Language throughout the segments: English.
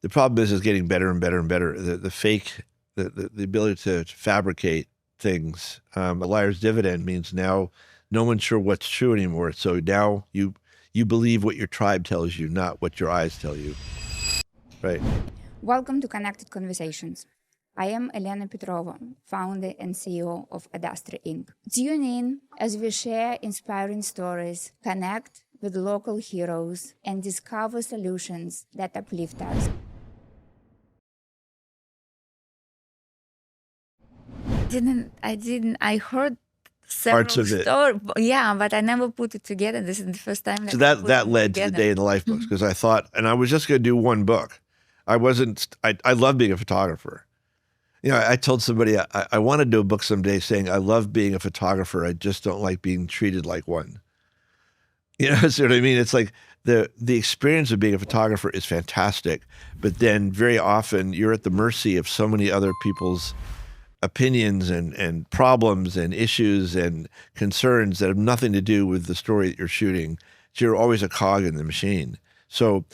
the problem is getting better and better and better. The fake, the ability to fabricate things. A liar's dividend means now no one's sure what's true anymore. So now you believe what your tribe tells you, not what your eyes tell you. Right. Welcome to Connected Conversations. I am Elena Petrova, founder and CEO of Adastra Inc. Tune in as we share inspiring stories, connect with local heroes, and discover solutions that uplift us. I heard several Parts of it. stories. Yeah, but I never put it together. This is the first time that So I put that them led to the together. Day in the Life books, because I thought, and I was just going to do one book. I love being a photographer. You know, I told somebody I want to do a book someday saying I love being a photographer. I just don't like being treated like one. You know, see what I mean? It's like the experience of being a photographer is fantastic, but then very often you're at the mercy of so many other people's opinions and problems and issues and concerns that have nothing to do with the story that you're shooting. So you're always a cog in the machine. So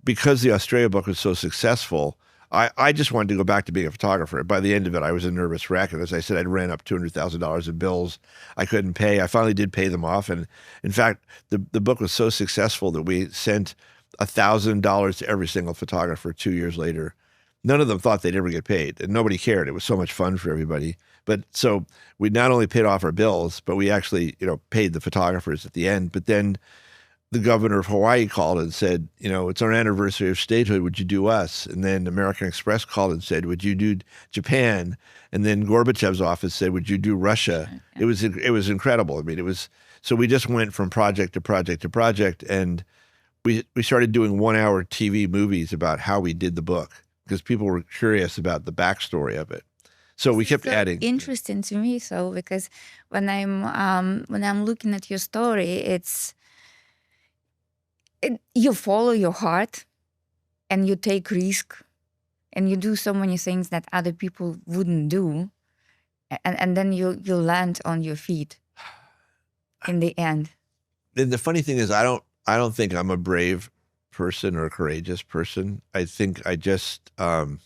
because the Australia book was so successful, I just wanted to go back to being a photographer. By the end of it, I was a nervous wreck. And as I said, I'd ran up $200,000 in bills I couldn't pay. I finally did pay them off. And in fact, the book was so successful that we sent $1,000 to every single photographer 2 years later. None of them thought they'd ever get paid, and nobody cared. It was so much fun for everybody. But so we not only paid off our bills, but we actually, paid the photographers at the end. But then the governor of Hawaii called and said, it's our anniversary of statehood. Would you do us? And then American Express called and said, would you do Japan? And then Gorbachev's office said, would you do Russia? Yeah. It was incredible. I mean, so we just went from project to project to project, and we started doing 1-hour TV movies about how we did the book because people were curious about the backstory of it. So we kept adding. Interesting to me, because when I'm looking at your story, you follow your heart and you take risk and you do so many things that other people wouldn't do. And then you land on your feet in the end. And the funny thing is, I don't think I'm a brave person or a courageous person. I think I just... Well,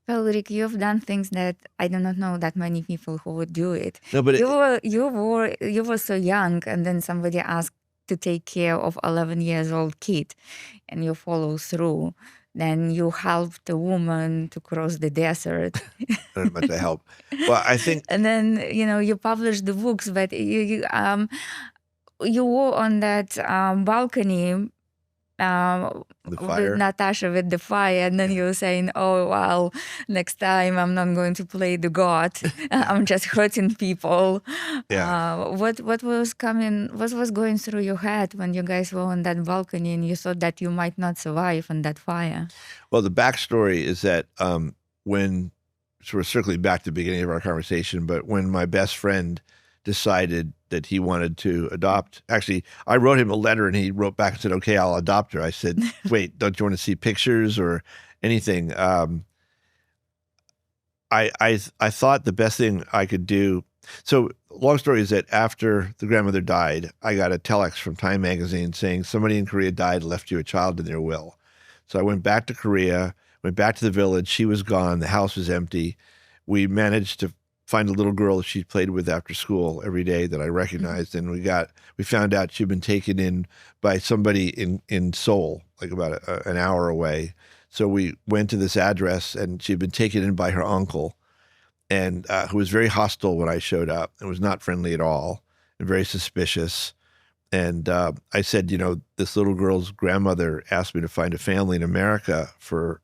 Rick, you've done things that I do not know that many people who would do it. No, but you were so young, and then somebody asked to take care of 11-year-old kid, and you follow through. Then you helped a woman to cross the desert. Not much I help. Well, I think. And then you published the books, but you were on that balcony. With Natasha with the fire, and then you were saying, "Oh well, next time I'm not going to play the god. I'm just hurting people." Yeah. What was coming? What was going through your head when you guys were on that balcony and you thought that you might not survive on that fire? Well, the backstory is that when sort of circling back to the beginning of our conversation, but when my best friend decided that he wanted to adopt. Actually, I wrote him a letter and he wrote back and said, okay, I'll adopt her. I said, wait, don't you want to see pictures or anything? I thought the best thing I could do. So long story is that after the grandmother died, I got a telex from Time magazine saying somebody in Korea died and left you a child in their will. So I went back to Korea, went back to the village. She was gone. The house was empty. We managed to find a little girl that she played with after school every day that I recognized. And we found out she'd been taken in by somebody in Seoul, like about an hour away. So we went to this address and she'd been taken in by her uncle, and who was very hostile when I showed up and was not friendly at all and very suspicious. And I said, this little girl's grandmother asked me to find a family in America for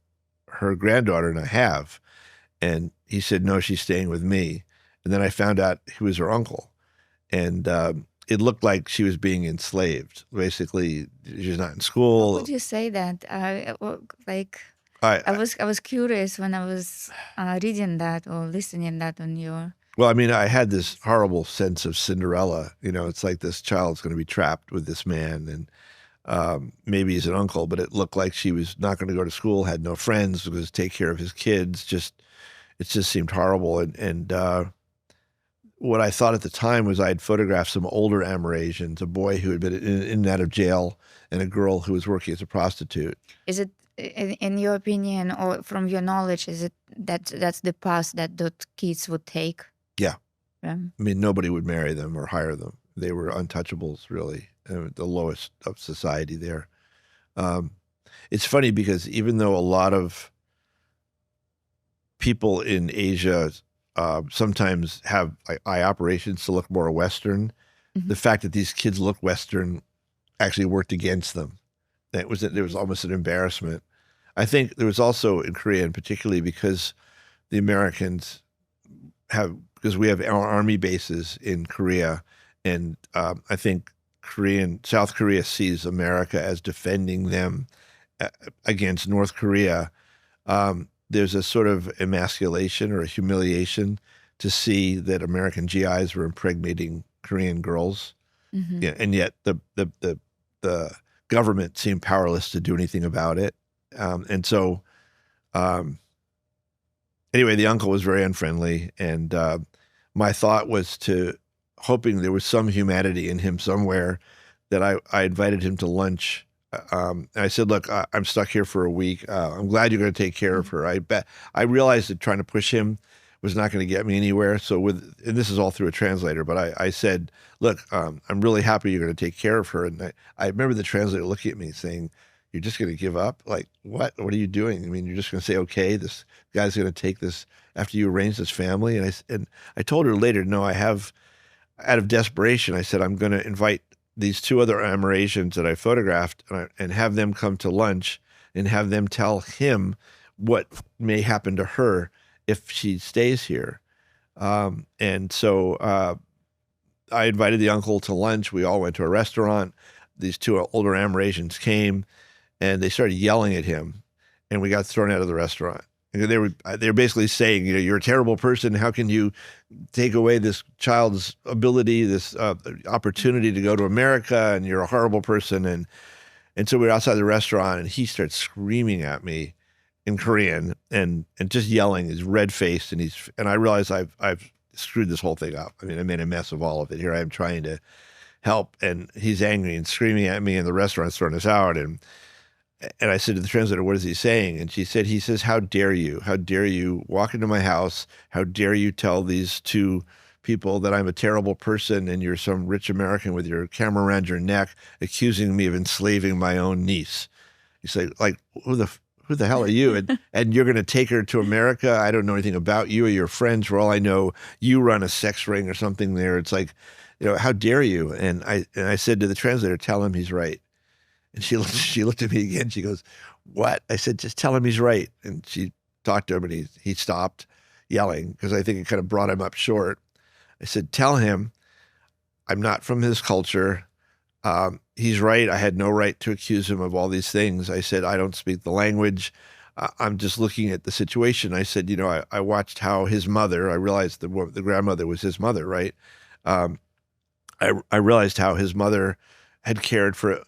her granddaughter, and I have. And he said, no, she's staying with me. And then I found out he was her uncle. And it looked like she was being enslaved. Basically, she's not in school. How would you say that? I was curious when I was reading that or listening that on your... Well, I mean, I had this horrible sense of Cinderella. It's like this child's going to be trapped with this man, and maybe he's an uncle, but it looked like she was not going to go to school, had no friends, was to take care of his kids. It just seemed horrible. And what I thought at the time was I had photographed some older Amerasians, a boy who had been in and out of jail and a girl who was working as a prostitute. Is in your opinion or from your knowledge, is it that's the path that those kids would take? Yeah. Yeah. I mean, nobody would marry them or hire them. They were untouchables, really, the lowest of society there. It's funny because even though a lot of people in Asia sometimes have eye operations to look more Western, the fact that these kids look Western actually worked against them. There was almost an embarrassment. I think there was also in Korea, and particularly because the Americans because we have our army bases in Korea, and I think South Korea sees America as defending them against North Korea. There's a sort of emasculation or a humiliation to see that American GIs were impregnating Korean girls, yeah, and yet the government seemed powerless to do anything about it. And so, anyway, the uncle was very unfriendly, and my thought was hoping there was some humanity in him somewhere, that I invited him to lunch. And I said, look, I'm stuck here for a week. I'm glad you're going to take care of her. I realized that trying to push him was not going to get me anywhere. So and this is all through a translator, but I said, look, I'm really happy you're going to take care of her. And I remember the translator looking at me saying, you're just going to give up? Like, what? What are you doing? I mean, you're just going to say, okay, this guy's going to take this after you arrange this family? And I told her later, no, out of desperation, I said, I'm going to invite these two other Amerasians that I photographed and have them come to lunch and have them tell him what may happen to her if she stays here. And so I invited the uncle to lunch. We all went to a restaurant. These two older Amerasians came, and they started yelling at him, and we got thrown out of the restaurant. And they were basically saying, you're a terrible person. How can you take away this child's ability, this opportunity to go to America, and you're a horrible person. And so we were outside the restaurant, and he starts screaming at me in Korean and just yelling. He's red-faced, and I realized I've screwed this whole thing up. I mean, I made a mess of all of it. Here I am trying to help, and he's angry and screaming at me, and the restaurant's throwing us out. And I said to the translator, what is he saying? And she said, he says, how dare you? How dare you walk into my house? How dare you tell these two people that I'm a terrible person and you're some rich American with your camera around your neck accusing me of enslaving my own niece? You say, like, who the hell are you? And you're going to take her to America? I don't know anything about you or your friends. For all I know, you run a sex ring or something there. It's like, how dare you? And I said to the translator, tell him he's right. And she looked at me again. She goes, what? I said, just tell him he's right. And she talked to him, and he stopped yelling because I think it kind of brought him up short. I said, tell him I'm not from his culture. He's right. I had no right to accuse him of all these things. I said, I don't speak the language. I'm just looking at the situation. I said, I watched how his mother, I realized the grandmother was his mother, right? I realized how his mother had cared for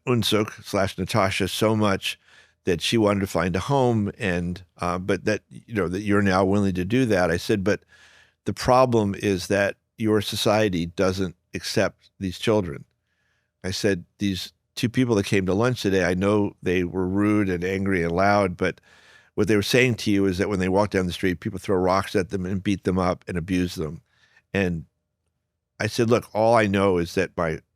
Unsuk / Natasha so much that she wanted to find a home, and but that that you're now willing to do that. I said, but the problem is that your society doesn't accept these children. I said, these two people that came to lunch today, I know they were rude and angry and loud, but what they were saying to you is that when they walk down the street, people throw rocks at them and beat them up and abuse them. And I said, look, all I know is that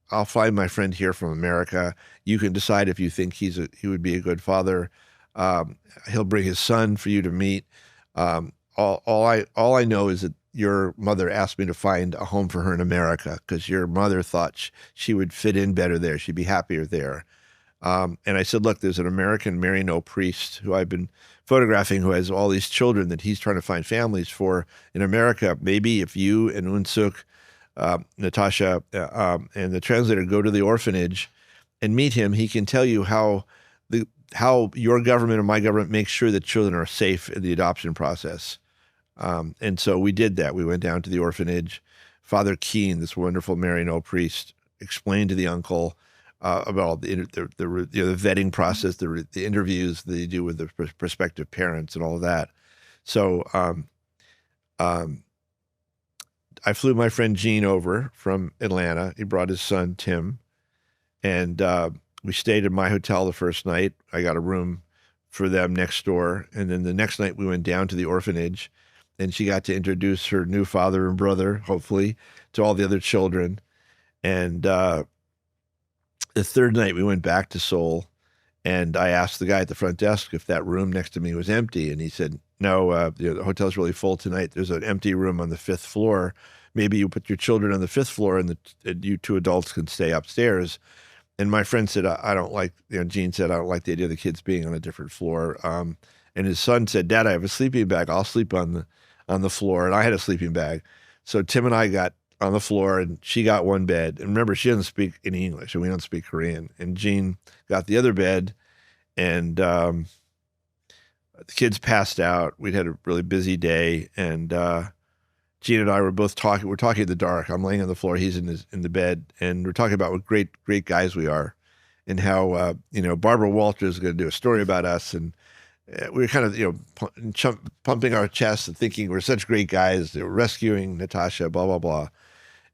I'll find my friend here from America. You can decide if you think he would be a good father. He'll bring his son for you to meet. All I know is that your mother asked me to find a home for her in America because your mother thought she would fit in better there. She'd be happier there. And I said, look, there's an American Marino priest who I've been photographing who has all these children that he's trying to find families for in America. Maybe if you and Unsuk, Natasha, and the translator go to the orphanage and meet him, he can tell you how your government or my government makes sure that children are safe in the adoption process. And so we did that. We went down to the orphanage. Father Keane, this wonderful Marino priest, explained to the uncle about the vetting process, the interviews that they do with the prospective parents and all of that. So I flew my friend Gene over from Atlanta. He brought his son, Tim, and we stayed in my hotel the first night. I got a room for them next door. And then the next night we went down to the orphanage, and she got to introduce her new father and brother, hopefully, to all the other children. And the third night we went back to Seoul, and I asked the guy at the front desk if that room next to me was empty, and he said, "No, the hotel's really full tonight. There's an empty room on the 5th floor. Maybe you put your children on the 5th floor, and you two adults can stay upstairs." And my friend said, "I don't like." Gene said, "I don't like the idea of the kids being on a different floor." And his son said, "Dad, I have a sleeping bag. I'll sleep on the floor." And I had a sleeping bag, so Tim and I got on the floor, and she got one bed. And remember, she doesn't speak any English, and we don't speak Korean. And Gene got the other bed, and the kids passed out. We'd had a really busy day, and Gene and I were both talking. We're talking in the dark. I'm laying on the floor. He's in the bed, and we're talking about what great guys we are, and how Barbara Walters is going to do a story about us, and we were kind of pumping our chests and thinking we're such great guys. They were rescuing Natasha, blah blah blah,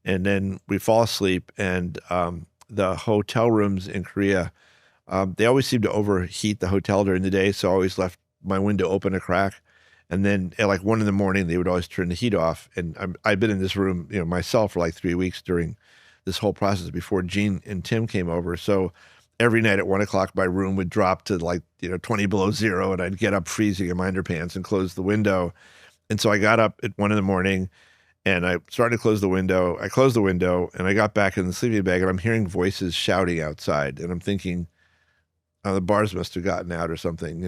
and then we fall asleep, and the hotel rooms in Korea, they always seem to overheat the hotel during the day, so I always left my window open a crack. And then at like 1 a.m, they would always turn the heat off. And I'd been in this room, myself for like 3 weeks during this whole process before Gene and Tim came over. So every night at 1 o'clock, my room would drop to like, 20 below zero, and I'd get up freezing in my underpants and close the window. And so I got up at 1 a.m, and I started to close the window. I closed the window, and I got back in the sleeping bag, and I'm hearing voices shouting outside. And I'm thinking, the bars must have gotten out or something,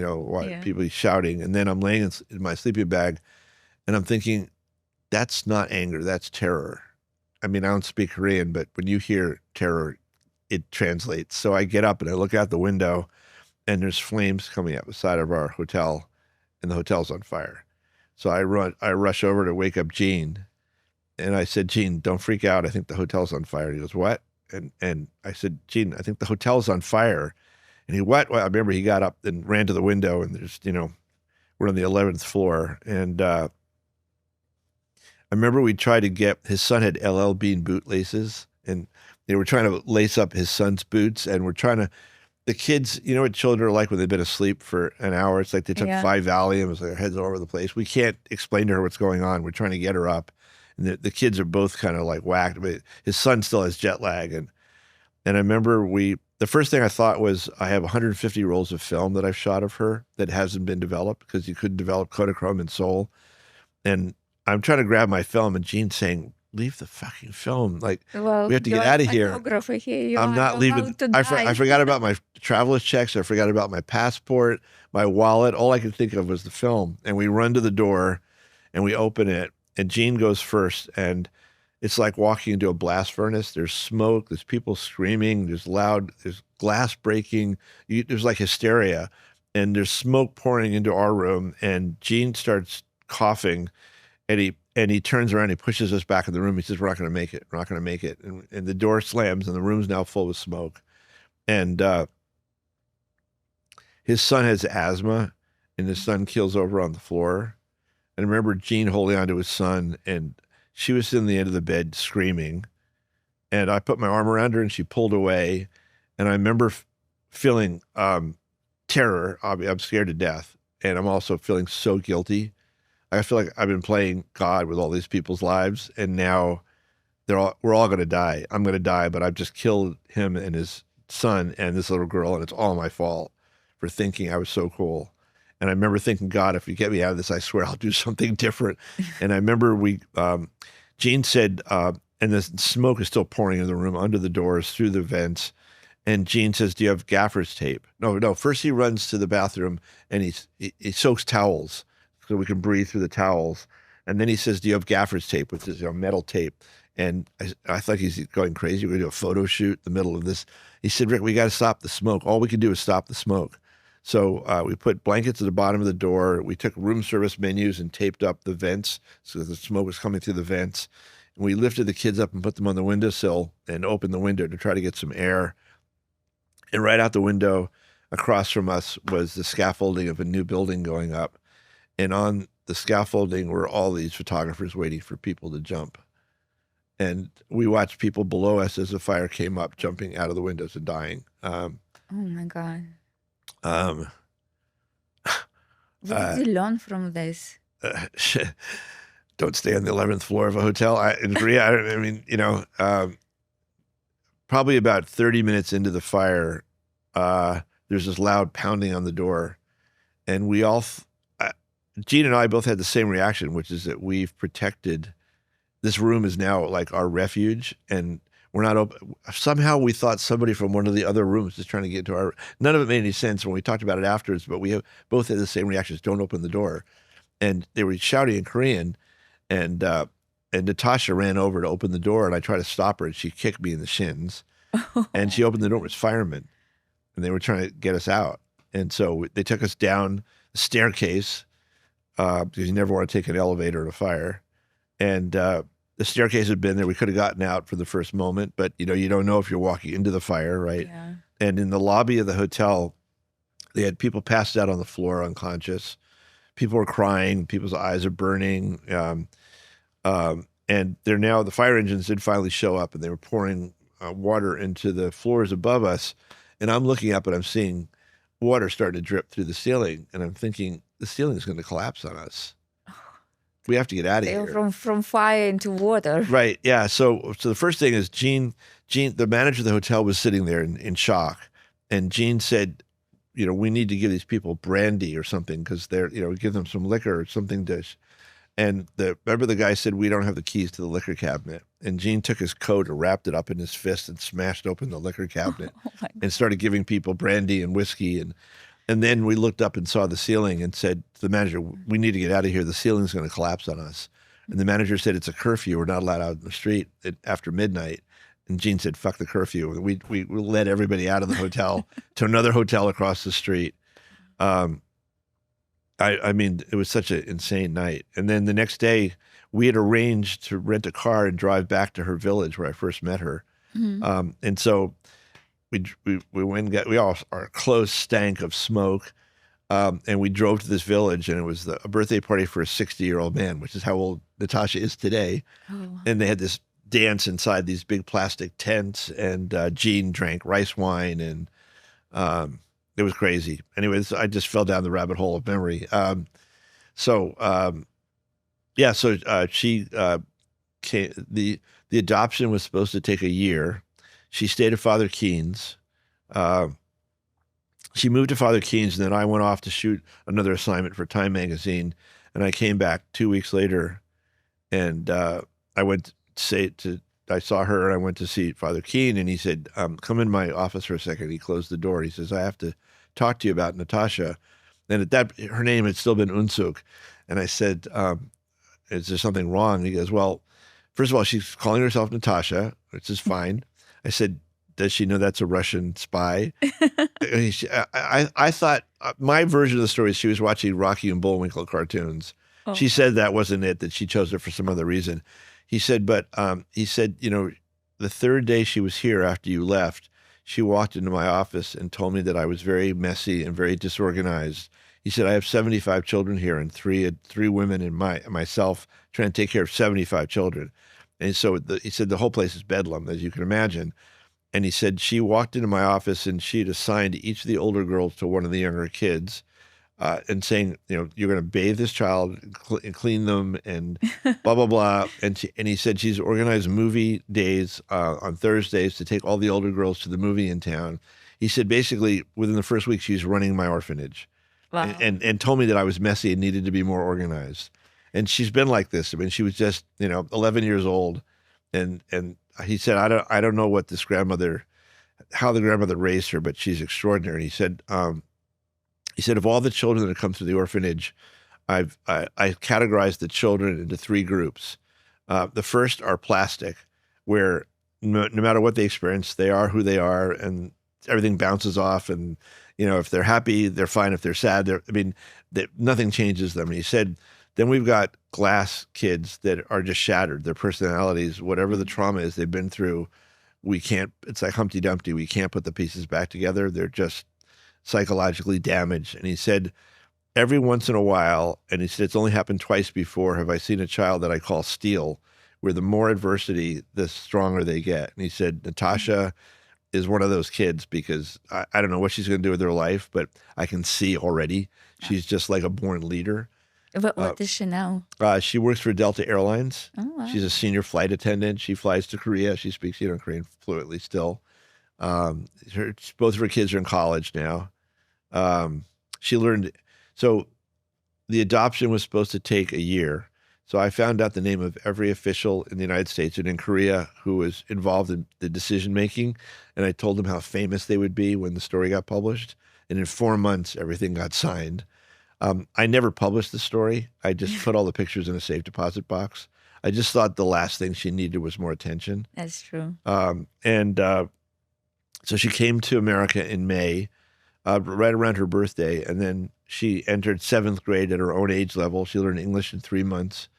people shouting. And then I'm laying in my sleeping bag, and I'm thinking, that's not anger, that's terror. I mean, I don't speak Korean, but when you hear terror, it translates. So I get up and I look out the window, and there's flames coming out the side of our hotel, and the hotel's on fire. So I rush over to wake up Gene, and I said, "Gene, don't freak out. I think the hotel's on fire." And he goes, "What?" And I said, "Gene, I think the hotel's on fire." And he, "What?" Well, I remember he got up and ran to the window, and there's, we're on the 11th floor. And I remember we tried to get, his son had LL Bean bootlaces, and they were trying to lace up his son's boots. And we're trying to, the kids, you know what children are like when they've been asleep for an hour? It's like they took 5 Valiums, their heads all over the place. We can't explain to her what's going on. We're trying to get her up. And the kids are both kind of like whacked, but his son still has jet lag. And I remember the first thing I thought was, I have 150 rolls of film that I've shot of her that hasn't been developed because you couldn't develop Kodachrome in Seoul. And I'm trying to grab my film, and Gene's saying, "Leave the fucking film. Like, we have to get out of here." I'm not leaving. I forgot about my traveler's checks. I forgot about my passport, my wallet. All I could think of was the film. And we run to the door, and we open it, and Gene goes first. And it's like walking into a blast furnace. There's smoke, there's people screaming, there's glass breaking, there's like hysteria, and there's smoke pouring into our room. And Gene starts coughing, and he turns around, he pushes us back in the room. He says, "We're not going to make it. We're not going to make it." And the door slams, and the room's now full of smoke. And his son has asthma, and his son keels over on the floor. And I remember Gene holding onto his son, and she was in the end of the bed screaming, and I put my arm around her, and she pulled away. And I remember feeling terror. I'm scared to death, and I'm also feeling so guilty. I feel like I've been playing God with all these people's lives, and now we're all going to die. I'm going to die, but I've just killed him and his son and this little girl, and it's all my fault for thinking I was so cool. And I remember thinking, "God, if you get me out of this, I swear I'll do something different." And I remember Gene said, and the smoke is still pouring in the room, under the doors, through the vents. And Gene says, "Do you have gaffer's tape?" No. First he runs to the bathroom, and he soaks towels so we can breathe through the towels. And then he says, "Do you have gaffer's tape?" Which is metal tape. And I thought he's going crazy. We're going to do a photo shoot in the middle of this. He said, "Rick, we got to stop the smoke. All we can do is stop the smoke." So we put blankets at the bottom of the door. We took room service menus and taped up the vents so the smoke was coming through the vents. And we lifted the kids up and put them on the windowsill and opened the window to try to get some air. And right out the window across from us was the scaffolding of a new building going up. And on the scaffolding were all these photographers waiting for people to jump. And we watched people below us as the fire came up, jumping out of the windows and dying. Oh my God. What did you learn from this? Don't stay on the 11th floor of a hotel. In Korea, I mean, probably about 30 minutes into the fire, there's this loud pounding on the door. And we all, Gene and I both had the same reaction, which is that we've protected, this room is now like our refuge, and we're not open. Somehow we thought somebody from one of the other rooms was trying to get into our, none of it made any sense when we talked about it afterwards, but both had the same reactions, don't open the door. And they were shouting in Korean, and Natasha ran over to open the door, and I tried to stop her, and she kicked me in the shins. And she opened the door. It was firemen, and they were trying to get us out. And so they took us down the staircase because you never want to take an elevator at a fire. And the staircase had been there. We could have gotten out for the first moment, but you don't know if you're walking into the fire, right? Yeah. And in the lobby of the hotel, they had people passed out on the floor unconscious. People were crying. People's eyes are burning. And the fire engines did finally show up, and they were pouring water into the floors above us. And I'm looking up and I'm seeing water starting to drip through the ceiling. And I'm thinking, the ceiling is going to collapse on us. We have to get out of here. From fire into water. Right. Yeah. So the first thing is Gene, the manager of the hotel, was sitting there in shock. And Gene said, we need to give these people brandy or something because they're, give them some liquor or something to. And remember the guy said, we don't have the keys to the liquor cabinet. And Gene took his coat and wrapped it up in his fist and smashed open the liquor cabinet and started giving people brandy and whiskey. And then we looked up and saw the ceiling and said to the manager, we need to get out of here. The ceiling's going to collapse on us. And the manager said, it's a curfew. We're not allowed out in the street after midnight. And Gene said, fuck the curfew. We led everybody out of the hotel to another hotel across the street. I mean, it was such an insane night. And then the next day, we had arranged to rent a car and drive back to her village where I first met her. Mm-hmm. And so we went and our clothes stank of smoke. And we drove to this village, and it was a birthday party for a 60-year-old man, which is how old Natasha is today. Oh. And they had this dance inside these big plastic tents, and Gene drank rice wine, and it was crazy. Anyways, I just fell down the rabbit hole of memory. So she came. The adoption was supposed to take a year. She stayed at Father Keane's. She moved to Father Keane's, and then I went off to shoot another assignment for Time magazine. And I came back 2 weeks later, and I saw her, and I went to see Father Keane, and he said, come in my office for a second. He closed the door. He says, I have to talk to you about Natasha. And her name had still been Unsuk. And I said, is there something wrong? He goes, well, first of all, she's calling herself Natasha, which is fine. I said, does she know that's a Russian spy? I thought, my version of the story is she was watching Rocky and Bullwinkle cartoons. Oh. She said that wasn't it, that she chose it for some other reason. He said, the third day she was here after you left, she walked into my office and told me that I was very messy and very disorganized. He said, I have 75 children here, and three women and myself trying to take care of 75 children. And so he said, the whole place is bedlam, as you can imagine. And he said, she walked into my office and she'd assigned each of the older girls to one of the younger kids. And saying, you're going to bathe this child and clean them and blah, blah, blah. And he said she's organized movie days on Thursdays to take all the older girls to the movie in town. He said basically within the first week, she was running my orphanage. Wow. And told me that I was messy and needed to be more organized. And she's been like this. I mean, she was just, 11 years old. And he said, I don't know what how the grandmother raised her, but she's extraordinary. He said, of all the children that have come through the orphanage, I categorized the children into three groups. The first are plastic, where no matter what they experience, they are who they are, and everything bounces off. And if they're happy, they're fine. If they're sad, nothing changes them. And he said, then we've got glass kids that are just shattered. Their personalities, whatever the trauma is they've been through, it's like Humpty Dumpty. We can't put the pieces back together. They're just psychologically damaged. And he said, every once in a while, and he said, it's only happened twice before, have I seen a child that I call steel, where the more adversity, the stronger they get. And he said, Natasha is one of those kids because I don't know what she's going to do with her life, but I can see already she's just like a born leader. What is she now? She works for Delta Airlines. Oh, wow. She's a senior flight attendant. She flies to Korea. She speaks, Korean fluently still. Both of her kids are in college now. She learned, so the adoption was supposed to take a year. So I found out the name of every official in the United States and in Korea who was involved in the decision making. And I told them how famous they would be when the story got published. And in 4 months, everything got signed. I never published the story. I just put all the pictures in a safe deposit box. I just thought the last thing she needed was more attention. That's true. So she came to America in May, right around her birthday, and then she entered 7th grade at her own age level. She learned English in 3 months.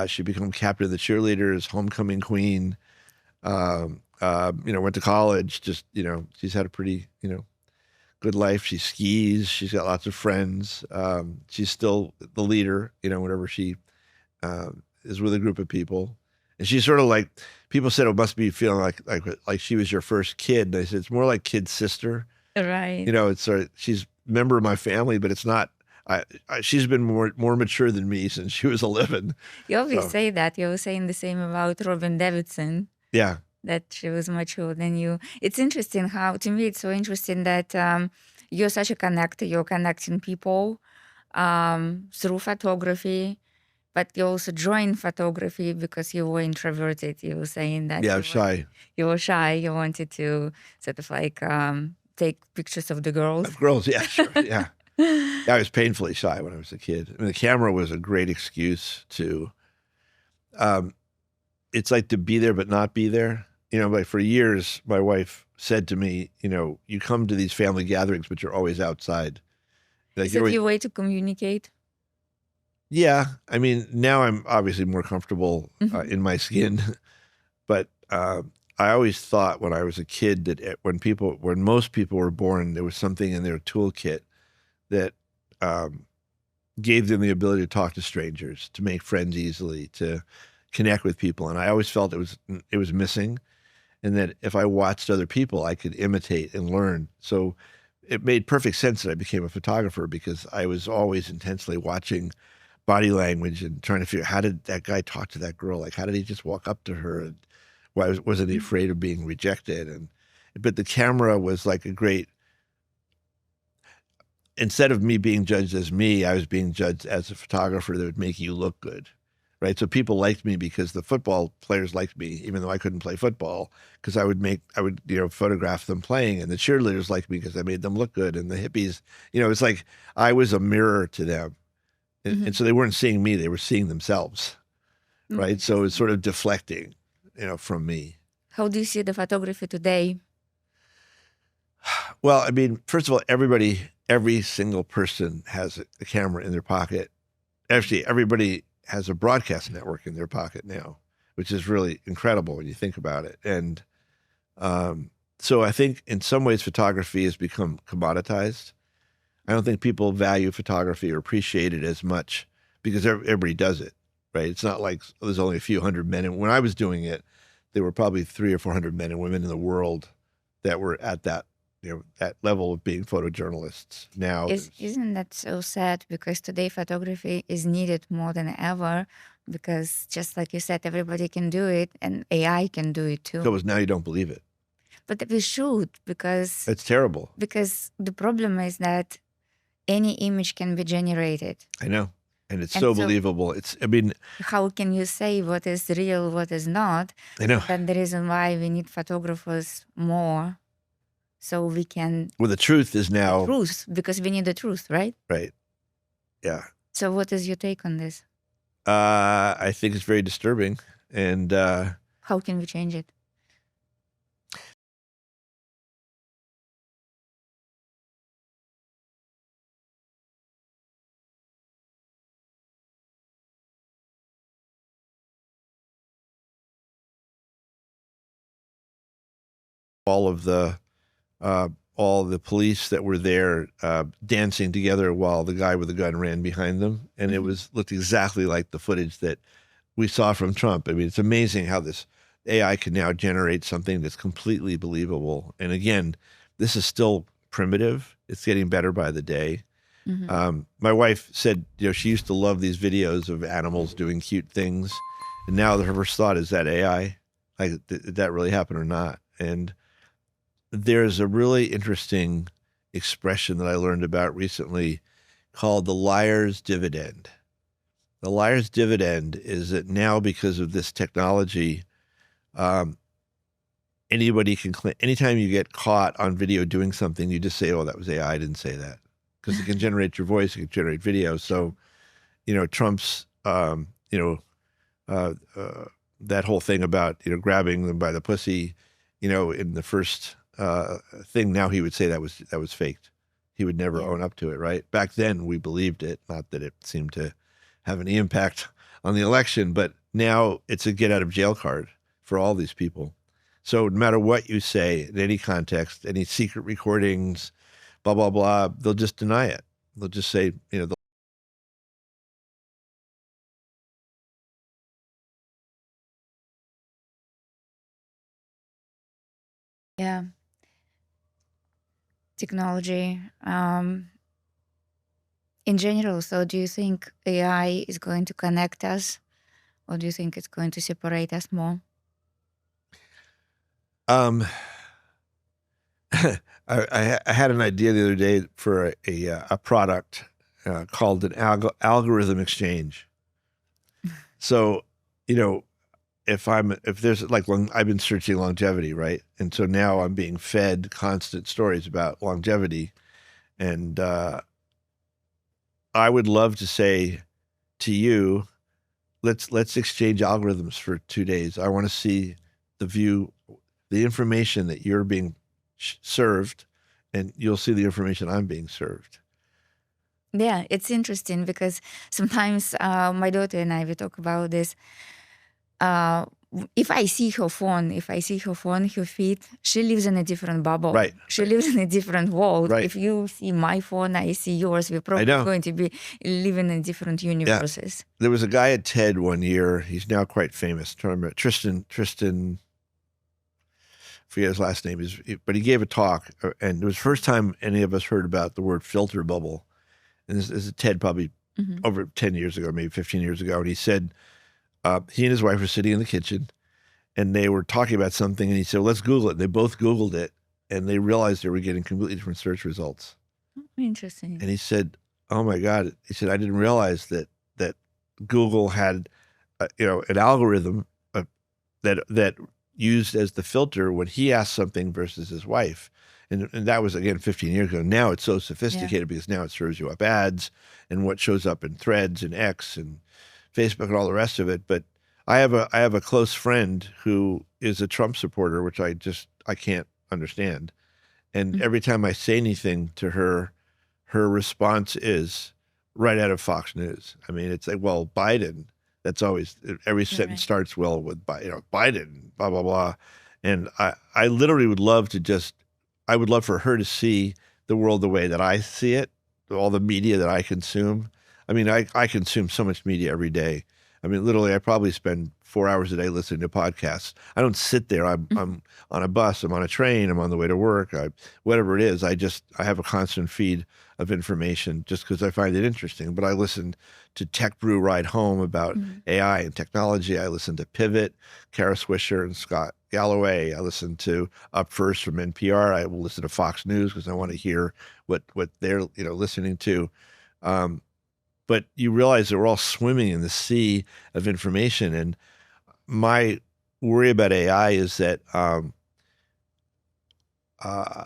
She became captain of the cheerleaders, homecoming queen. Went to college. Just she's had a pretty good life. She skis. She's got lots of friends. She's still the leader. Whenever she is with a group of people, and she's sort of like people said it must be feeling like she was your first kid. And I said it's more like kid sister. Right. It's sort of, she's a member of my family, but it's not. She's been more mature than me since she was 11. You always say that. You were saying the same about Robin Davidson. Yeah. That she was mature than you. It's interesting how, to me, it's so interesting that you're such a connector. You're connecting people through photography, but you also joined photography because you were introverted. You were saying that. Yeah, I was shy. You were shy. You wanted to sort of like take pictures of the girls. Of girls, yeah, sure, yeah. I was painfully shy when I was a kid. I mean, the camera was a great excuse to, it's like to be there but not be there. Like for years, my wife said to me, you come to these family gatherings, but you're always outside. Like, Is it your way to communicate? Yeah. I mean, now I'm obviously more comfortable in my skin, but I always thought when I was a kid that when most people were born, there was something in their toolkit that gave them the ability to talk to strangers, to make friends easily, to connect with people. And I always felt it was missing, and that if I watched other people, I could imitate and learn. So it made perfect sense that I became a photographer because I was always intensely watching body language and trying to figure out how did that guy talk to that girl? Like, how did he just walk up to her? And why wasn't he afraid of being rejected? But the camera was like a great, instead of me being judged as me, I was being judged as a photographer that would make you look good, right? So people liked me because the football players liked me, even though I couldn't play football, because I would photograph them playing, and the cheerleaders liked me because I made them look good, and the hippies, it's like I was a mirror to them. And so they weren't seeing me, they were seeing themselves, right? So it's sort of deflecting, from me. How do you see the photography today? Well, I mean, first of all, every single person has a camera in their pocket. Actually, everybody has a broadcast network in their pocket now, which is really incredible when you think about it. And so I think in some ways photography has become commoditized. I don't think people value photography or appreciate it as much because everybody does it, right? It's not like there's only a few hundred men. And when I was doing it, there were probably 300 or 400 men and women in the world that were at that, that level of being photojournalists. Now, isn't that so sad? Because today photography is needed more than ever. Because just like you said, everybody can do it, and AI can do it too. Because now you don't believe it. But we should, because it's terrible. Because the problem is that any image can be generated. I know. And it's so believable. How can you say what is real, what is not? I know. That's the reason why we need photographers more, so we can. Well, the truth is now. The truth, because we need the truth, right? Right. Yeah. So what is your take on this? I think it's very disturbing. And how can we change it? all the police that were there dancing together while the guy with the gun ran behind them, and it looked exactly like the footage that we saw from Trump. I mean, it's amazing how this AI can now generate something that's completely believable. And again, this is still primitive. It's getting better by the day. My wife said, she used to love these videos of animals doing cute things, and now her first thought is that AI, like, did that really happen or not? And there's a really interesting expression that I learned about recently called the liar's dividend. The liar's dividend is that now, because of this technology, anybody can claim, anytime you get caught on video doing something, you just say, oh, that was AI, I didn't say that. Because it can generate your voice, it can generate video. So, Trump's, that whole thing about, grabbing them by the pussy, in the first thing, now he would say that was faked. He would never own up to it, right? Back then, we believed it, not that it seemed to have any impact on the election, but now it's a get out of jail card for all these people. So no matter what you say in any context, any secret recordings, blah, blah, blah, they'll just deny it. They'll just say, Yeah. Technology. In general, so do you think AI is going to connect us, or do you think it's going to separate us more? um, I had an idea the other day for a product called an algorithm exchange. So, if there's like I've been searching longevity, right? And so now I'm being fed constant stories about longevity. And I would love to say to you, let's exchange algorithms for 2 days. I want to see the information that you're being served, and you'll see the information I'm being served. Yeah, it's interesting because sometimes my daughter and I, we talk about this. If I see her phone, her feed, she lives in a different bubble. Right. She lives in a different world. Right. If you see my phone, I see yours. We're probably going to be living in different universes. There was a guy at TED one year. He's now quite famous. Tristan, I forget his last name, but he gave a talk, and it was the first time any of us heard about the word filter bubble. And this is TED probably over 10 years ago, maybe 15 years ago. And he said, he and his wife were sitting in the kitchen, and they were talking about something, and he said, let's Google it. They both Googled it, and they realized they were getting completely different search results. Interesting. And he said, oh my God. He said, I didn't realize that Google had, an algorithm that used as the filter when he asked something versus his wife. And that was, again, 15 years ago. Now it's so sophisticated because now it serves you up ads and what shows up in Threads and X and Facebook and all the rest of it. But I have a close friend who is a Trump supporter, which I can't understand. And every time I say anything to her, her response is right out of Fox News. I mean, it's like, well, Biden. That's always, every sentence starts well with Biden, blah blah blah. And I literally would love I would love for her to see the world the way that I see it, all the media that I consume. I mean, I consume so much media every day. I mean, literally, I probably spend 4 hours a day listening to podcasts. I don't sit there. I'm on a bus. I'm on a train. I'm on the way to work. Whatever it is, I have a constant feed of information just because I find it interesting. But I listen to Tech Brew Ride Home about AI and technology. I listen to Pivot, Kara Swisher and Scott Galloway. I listen to Up First from NPR. I will listen to Fox News because I want to hear what they're listening to. But you realize that we're all swimming in the sea of information. And my worry about AI is that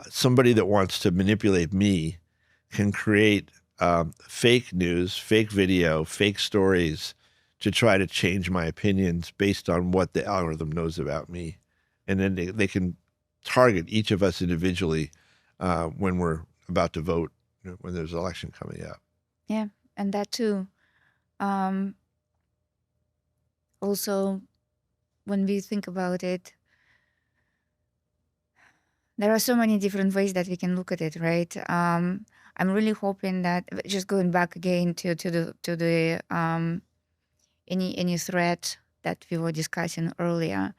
somebody that wants to manipulate me can create fake news, fake video, fake stories to try to change my opinions based on what the algorithm knows about me. And then they can target each of us individually when we're about to vote, when there's an election coming up. Yeah, and that too. Also, when we think about it, there are so many different ways that we can look at it, right? I'm really hoping that, just going back again to the any threat that we were discussing earlier,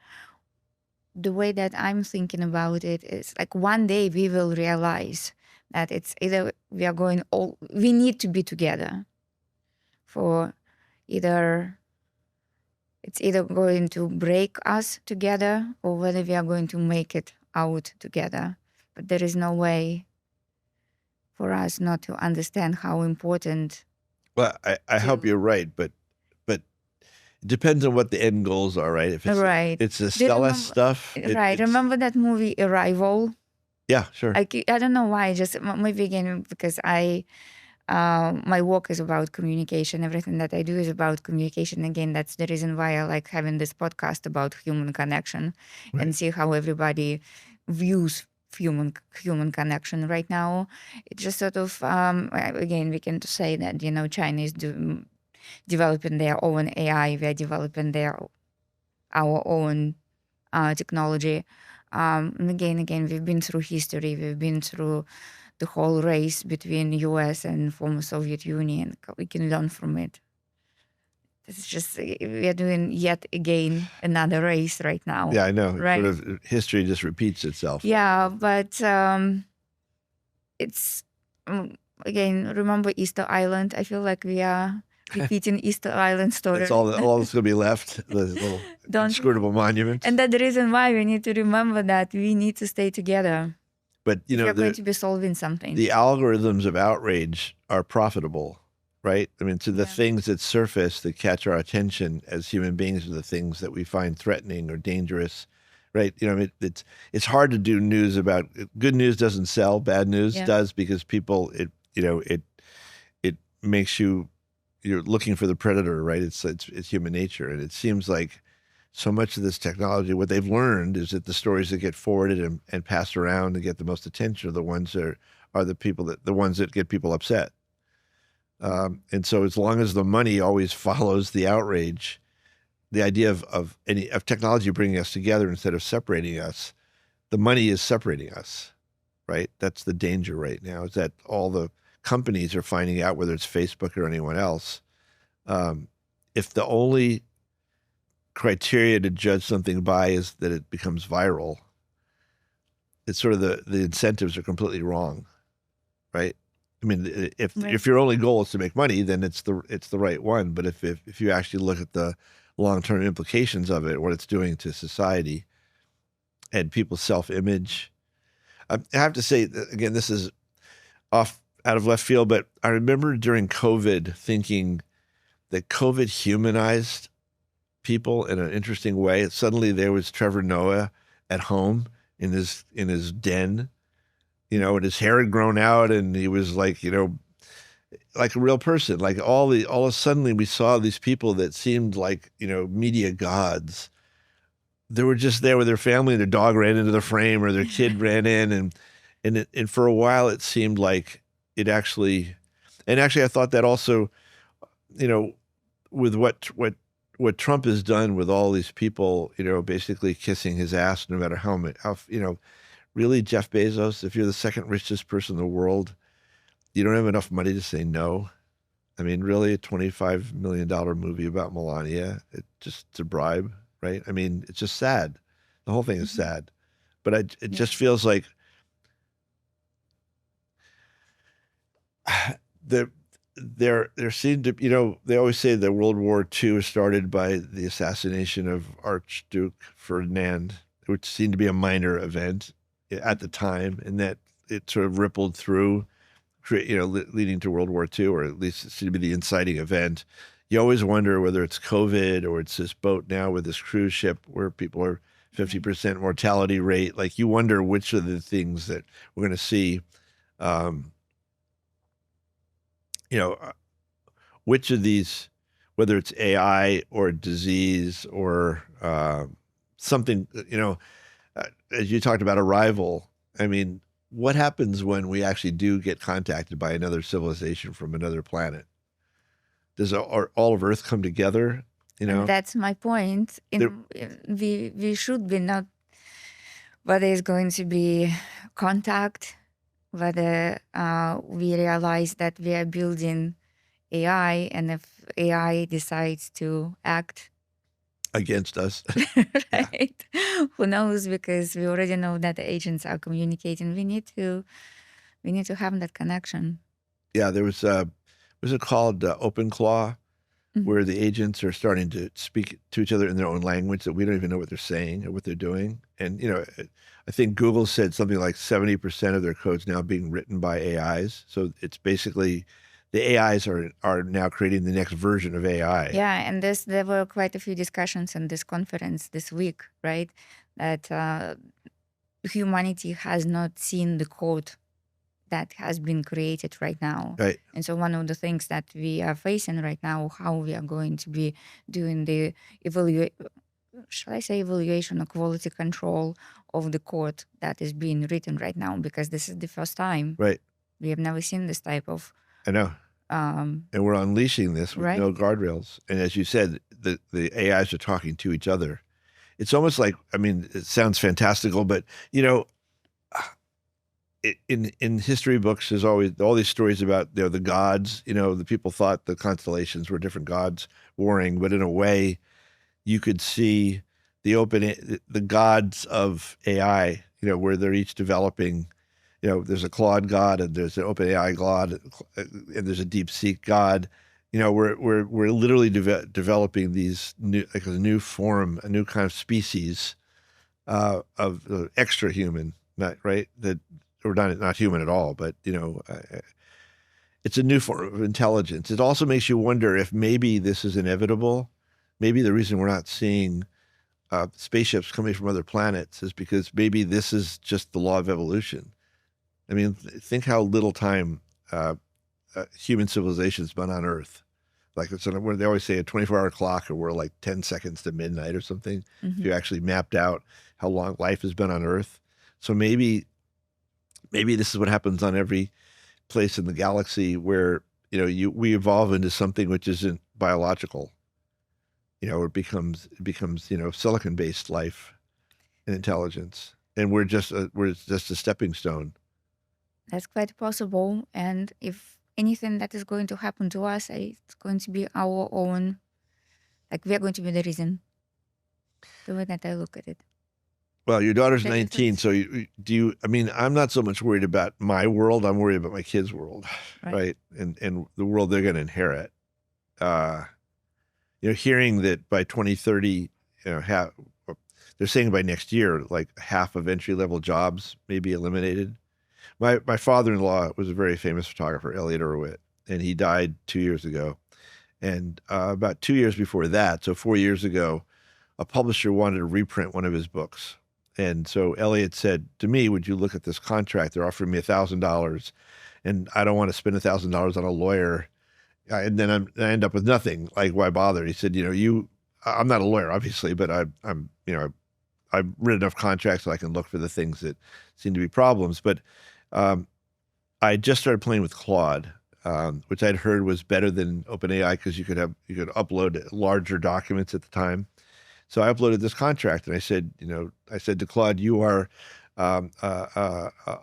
the way that I'm thinking about it is like one day we will realize that it's either we need to be together for either it's either going to break us together or whether we are going to make it out together. But there is no way for us not to understand how important. Well, I hope you're right, but it depends on what the end goals are, right? If Right. it's the Do you Stella remember? stuff, Right. Remember that movie Arrival? yeah, sure. I don't know why. Just maybe again because my work is about communication. Everything that I do is about communication. Again, that's the reason why I like having this podcast about human connection Right. and see how everybody views human connection right now. It's just sort of again we can say that China is developing their own AI. We are developing our own technology. And again, we've been through history. We've been through the whole race between U.S. and former Soviet Union. We can learn from it. It's just we are doing yet again another race right now. Yeah, I know. Right. Sort of history just repeats itself. Yeah, but it's again. Remember Easter Island? I feel like we are repeating Easter Island story. That's all that's going to be left. The little inscrutable monument. And that's the reason why we need to remember that we need to stay together. But if you're going to be solving something. The algorithms of outrage are profitable, right? I mean, so the things that surface that catch our attention as human beings are the things that we find threatening or dangerous, right? I mean, it's hard to do news about. Good news doesn't sell. Bad news does, because people it makes you're looking for the predator, right? It's human nature, and it seems like so much of this technology, what they've learned is that the stories that get forwarded and passed around and get the most attention are the ones that are the ones that get people upset. And so as long as the money always follows the outrage, the idea of technology bringing us together instead of separating us, the money is separating us, right? That's the danger right now, is that all the companies are finding out, whether it's Facebook or anyone else, if the only criteria to judge something by is that it becomes viral, it's sort of the incentives are completely wrong, right? I mean, if your only goal is to make money, then it's the right one. But if you actually look at the long-term implications of it, what it's doing to society and people's self-image, I have to say, again, this is out of left field, but I remember during COVID thinking that COVID humanized people in an interesting way. Suddenly there was Trevor Noah at home in his den, and his hair had grown out, and he was like, like a real person. Like all of a sudden we saw these people that seemed like, media gods. They were just there with their family, and their dog ran into the frame, or their kid ran in, and for a while it seemed like it actually, I thought that also, with what Trump has done with all these people, basically kissing his ass, no matter how really, Jeff Bezos, if you're the second richest person in the world, you don't have enough money to say no. I mean, really, a $25 million movie about Melania, it's a bribe, right? I mean, it's just sad. The whole thing is sad. But it just feels like there seemed to, they always say that World War II was started by the assassination of Archduke Ferdinand, which seemed to be a minor event at the time, and that it sort of rippled through, leading to World War II, or at least it seemed to be the inciting event. You always wonder whether it's COVID or it's this boat now with this cruise ship where people are 50% mortality rate. Like, you wonder which of the things that we're going to see, which of these, whether it's AI or disease or something, as you talked about Arrival, I mean, what happens when we actually do get contacted by another civilization from another planet? Does all of Earth come together? And that's my point. We should be not, whether it's going to be contact, whether we realize that we are building AI, and if AI decides to act against us. Right? Who knows? Because we already know that the agents are communicating. We need to have that connection. Yeah, there was it called Open Claw, where the agents are starting to speak to each other in their own language that we don't even know what they're saying or what they're doing. And I think Google said something like 70% of their code's now being written by AIs. So it's basically the AIs are now creating the next version of AI. Yeah, and there were quite a few discussions in this conference this week, right? That humanity has not seen the code that has been created right now. Right. And so one of the things that we are facing right now, how we are going to be doing the evaluation or quality control of the code that is being written right now, because this is the first time. Right. We have never seen this type of. I know. And we're unleashing this with no guardrails. And as you said, the AIs are talking to each other. It's almost like, I mean, it sounds fantastical, but in history books, there's always all these stories about the gods. The people thought the constellations were different gods warring, but in a way, you could see the gods of AI. Where they're each developing. There's a Claude god, and there's an OpenAI god, and there's a DeepSeek god. We're literally developing these a new form, a new kind of species of extra human, not right that. Or not human at all, but it's a new form of intelligence. It also makes you wonder if maybe this is inevitable. Maybe the reason we're not seeing spaceships coming from other planets is because maybe this is just the law of evolution. I mean, think how little time human civilization's been on Earth. Like they always say a 24-hour clock, or we're like 10 seconds to midnight or something. If you actually mapped out how long life has been on Earth. So maybe this is what happens on every place in the galaxy where we evolve into something which isn't biological. It becomes silicon-based life and intelligence, and we're just a stepping stone. That's quite possible, and if anything that is going to happen to us, it's going to be our own. Like, we are going to be the reason. The way that I look at it. Well, your daughter's 19, so I mean, I'm not so much worried about my world. I'm worried about my kids' world, right? And the world they're going to inherit. Hearing that by 2030, they're saying by next year, like half of entry-level jobs may be eliminated. My father-in-law was a very famous photographer, Elliot Erwitt, and he died 2 years ago. And about 2 years before that, so 4 years ago, a publisher wanted to reprint one of his books. And so Elliot said to me, would you look at this contract? They're offering me $1,000, and I don't want to spend $1,000 on a lawyer. And then I end up with nothing. Like, why bother? He said, I'm not a lawyer, obviously, but I've read enough contracts so I can look for the things that seem to be problems. But I just started playing with Claude, which I'd heard was better than OpenAI because you could upload larger documents at the time. So I uploaded this contract, and I said to Claude, you are a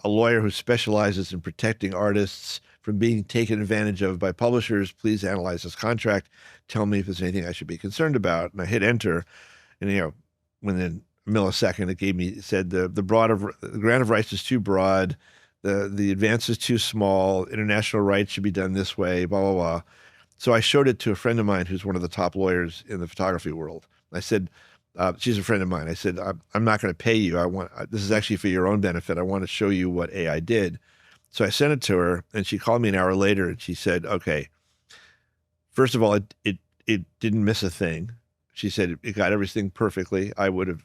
lawyer who specializes in protecting artists from being taken advantage of by publishers. Please analyze this contract. Tell me if there's anything I should be concerned about. And I hit enter, and within a millisecond, it said the grant of rights is too broad, the advance is too small, international rights should be done this way, blah blah blah. So I showed it to a friend of mine who's one of the top lawyers in the photography world. I said, she's a friend of mine. I said, I'm not going to pay you. This is actually for your own benefit. I want to show you what AI did. So I sent it to her, and she called me an hour later, and she said, okay, first of all, it didn't miss a thing. She said it got everything perfectly. I would have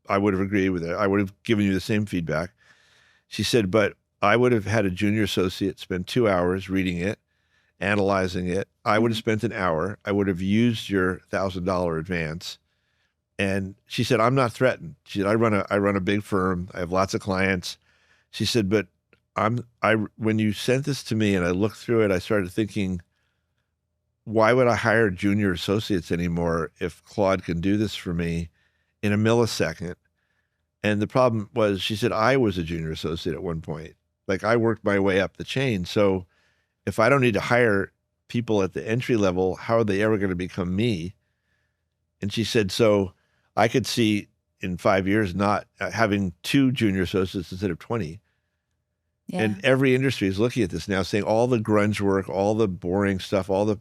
agreed with it. I would have given you the same feedback. She said, but I would have had a junior associate spend 2 hours reading it, analyzing it. I would have spent an hour. I would have used your $1,000 advance. And she said, I'm not threatened. She said, I run a big firm. I have lots of clients. She said, but when you sent this to me and I looked through it, I started thinking, why would I hire junior associates anymore if Claude can do this for me in a millisecond? And the problem was, she said, I was a junior associate at one point. Like, I worked my way up the chain. So if I don't need to hire people at the entry level, how are they ever going to become me? And she said, so I could see in 5 years not having 2 junior associates instead of 20. Yeah. And every industry is looking at this now, saying all the grunge work, all the boring stuff, all the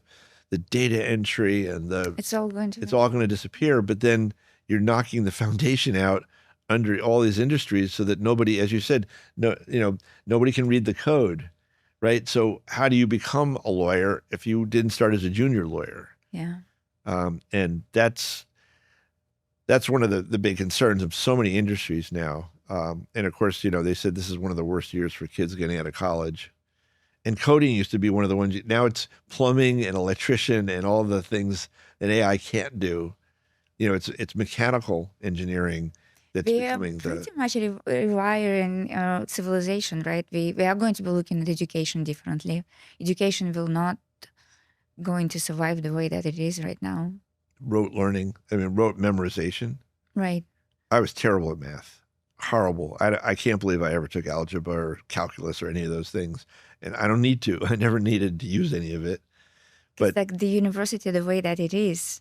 data entry and It's all going to. it's all going to disappear. But then you're knocking the foundation out under all these industries so that nobody, as you said, nobody can read the code, right? So how do you become a lawyer if you didn't start as a junior lawyer? Yeah. And that's one of the big concerns of so many industries now. And of course, they said this is one of the worst years for kids getting out of college. And coding used to be one of the ones. Now it's plumbing and electrician and all the things that AI can't do. It's mechanical engineering that's We are becoming pretty much rewiring civilization, right? We are going to be looking at education differently. Education will not going to survive the way that it is right now. rote learning. Rote memorization. Right. I was terrible at math. Horrible. I can't believe I ever took algebra or calculus or any of those things. And I don't need to. I never needed to use any of it. But It's like the university, the way that it is,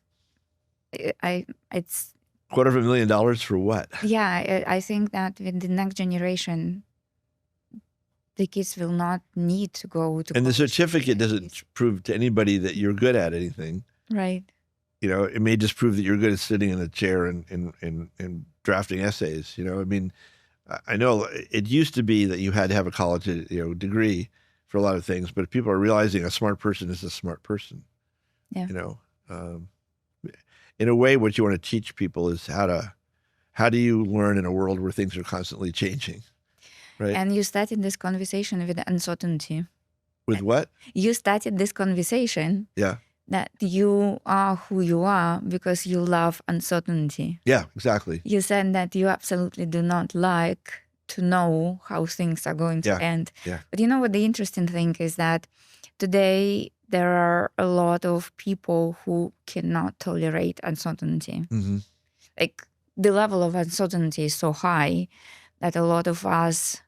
it's $250,000 for what? yeah. I think that with the next generation, the kids will not need to go to. And the college certificate universities. doesn't prove to anybody that you're good at anything. Right. It may just prove that you're good at sitting in a chair and drafting essays. I know it used to be that you had to have a college, degree for a lot of things, but people are realizing a smart person is a smart person. Yeah. In a way, what you want to teach people is how do you learn in a world where things are constantly changing, right? And you started this conversation with uncertainty. With what? You started this conversation Yeah. that you are who you are because you love uncertainty. Yeah, exactly. You said that you absolutely do not like to know how things are going to Yeah. end. Yeah. But you know what the interesting thing is that today there are a lot of people who cannot tolerate uncertainty. Mm-hmm. Like the level of uncertainty is so high that a lot of us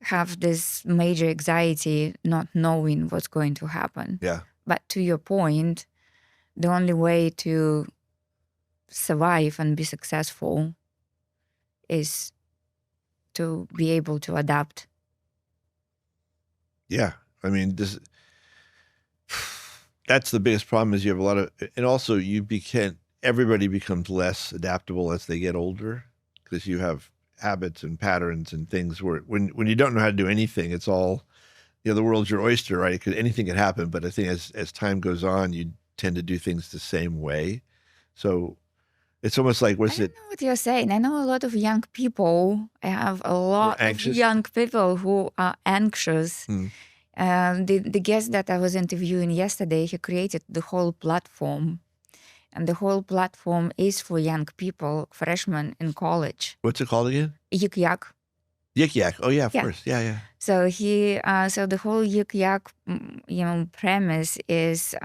have this major anxiety not knowing what's going to happen. Yeah. But to your point, the only way to survive and be successful is to be able to adapt. Yeah. That's the biggest problem is you have a lot of, and also everybody becomes less adaptable as they get older because you have habits and patterns and things where when you don't know how to do anything, it's all, the world's your oyster, right? Anything can happen. But I think as time goes on, you tend to do things the same way. So it's almost like, I don't know what you're saying. I know a lot of young people. I have a lot of young people who are anxious. The guest that I was interviewing yesterday, he created the whole platform. And the whole platform is for young people, freshmen in college. What's it called again? Yik Yak. Yik Yak. Oh yeah, of course. Yeah. So so the whole Yik Yak, premise is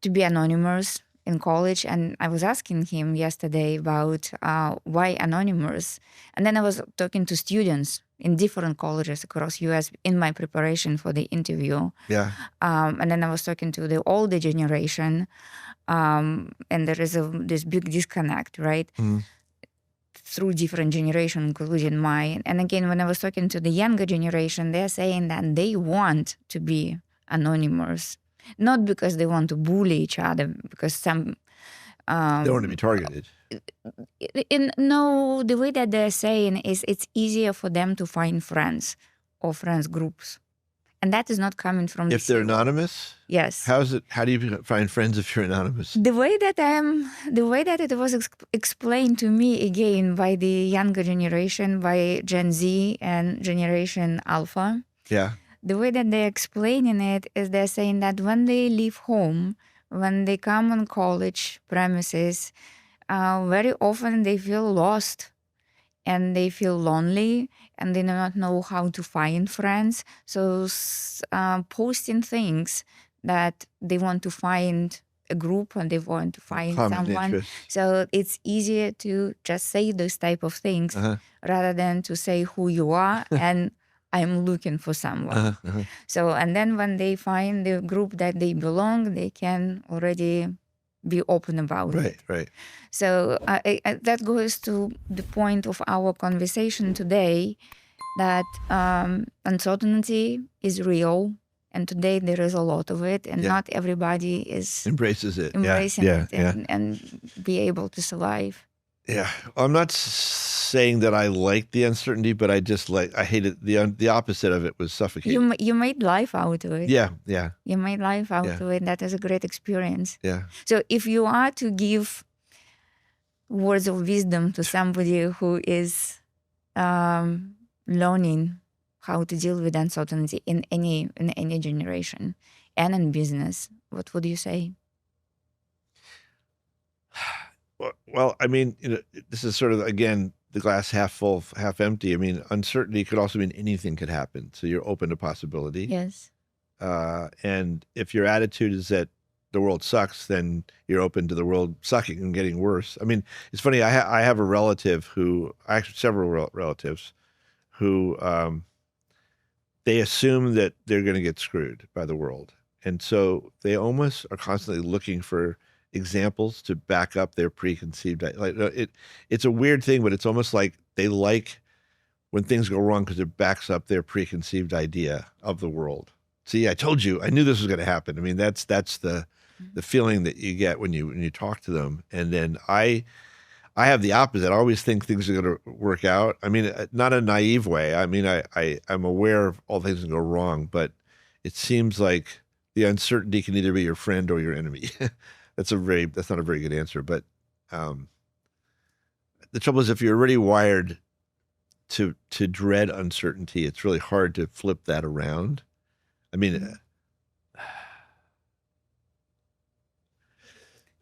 to be anonymous in college. And I was asking him yesterday about why anonymous. And then I was talking to students in different colleges across US in my preparation for the interview. Yeah. And then I was talking to the older generation, and there is this big disconnect, right? Mm-hmm. Through different generations, including mine. And again, when I was talking to the younger generation, they're saying that they want to be anonymous, not because they want to bully each other, because some they want to be targeted. No, the way that they're saying is it's easier for them to find friends or friends groups. And that is not coming from if they're anonymous? Yes. How do you find friends if you're anonymous? The way that it was explained to me again by the younger generation, by Gen Z and Generation Alpha. Yeah. The way that they're explaining it is they're saying that when they leave home, when they come on college premises, very often they feel lost and they feel lonely and they do not know how to find friends. So posting things that they want to find a group and they want to find someone. Interest. So it's easier to just say those type of things rather than to say who you are and I'm looking for someone. So, and then when they find the group that they belong, they can already be open about it. Right. So that goes to the point of our conversation today, that uncertainty is real, and today there is a lot of it, and not everybody is Embraces it. embracing Yeah. it and be able to survive. Yeah. I'm not saying that I like the uncertainty, but I hate it. The opposite of it was suffocating. You made life out of it. Yeah. You made life out of it. That is a great experience. Yeah. So if you are to give words of wisdom to somebody who is learning how to deal with uncertainty in any generation and in business, what would you say? Well, I mean, this is sort of, again, the glass half full, half empty. I mean, uncertainty could also mean anything could happen. So you're open to possibility. Yes. And if your attitude is that the world sucks, then you're open to the world sucking and getting worse. I mean, it's funny. I have a relative who, actually several relatives who, they assume that they're going to get screwed by the world. And so they almost are constantly looking for examples to back up their preconceived, like it's a weird thing, but it's almost like they like when things go wrong because it backs up their preconceived idea of the world. See, I told you, I knew this was going to happen. I mean, that's the feeling that you get when you talk to them. And then I have the opposite. I always think things are going to work out. I mean, not a naive way. I mean, I'm aware of all things that go wrong, but it seems like the uncertainty can either be your friend or your enemy. That's not a very good answer. But the trouble is, if you're already wired to dread uncertainty, it's really hard to flip that around. I mean,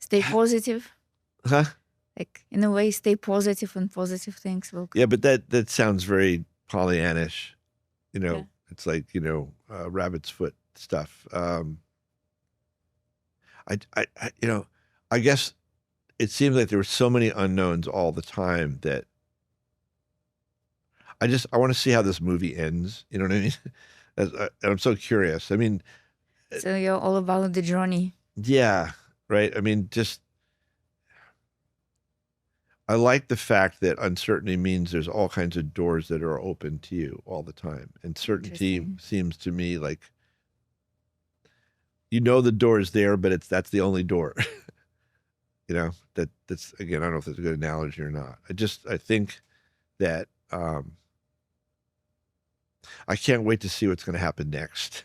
stay positive. Huh? Like, in a way, stay positive and positive things will come. Yeah, but that sounds very Pollyannish. It's like, rabbit's foot stuff. I guess it seems like there were so many unknowns all the time that I want to see how this movie ends. You know what I mean? And I'm so curious. I mean, so you're all about the journey. Yeah, right. I mean, I like the fact that uncertainty means there's all kinds of doors that are open to you all the time. And certainty seems to me like, the door is there, but that's the only door. That's, again, I don't know if that's a good analogy or not. I think that I can't wait to see what's going to happen next.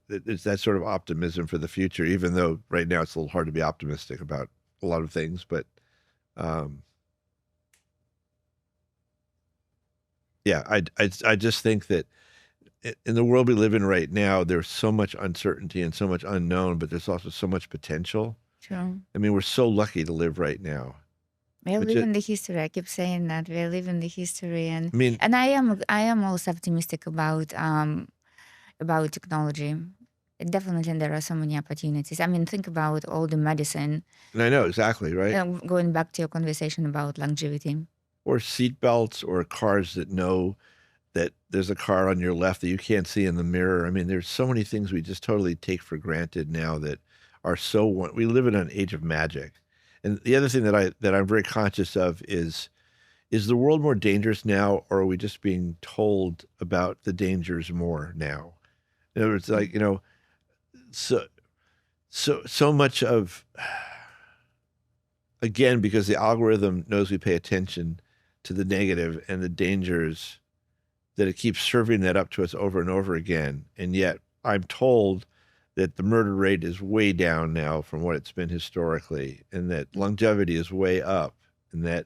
It's that sort of optimism for the future, even though right now it's a little hard to be optimistic about a lot of things. But yeah, I just think that in the world we live in right now, there's so much uncertainty and so much unknown, but there's also so much potential. True. I mean, we're so lucky to live right now. We live in the history. I keep saying that we live in the history, and I mean, and I am also optimistic about technology. Definitely, there are so many opportunities. I mean, think about all the medicine. And I know exactly, right? Going back to your conversation about longevity, or seat belts, or cars that know that there's a car on your left that you can't see in the mirror. I mean, there's so many things we just totally take for granted now that are we live in an age of magic. And the other thing that I'm very conscious of is the world more dangerous now, or are we just being told about the dangers more now? In other words, like, so much of, again, because the algorithm knows we pay attention to the negative and the dangers, that it keeps serving that up to us over and over again. And yet I'm told that the murder rate is way down now from what it's been historically, and that longevity is way up, and that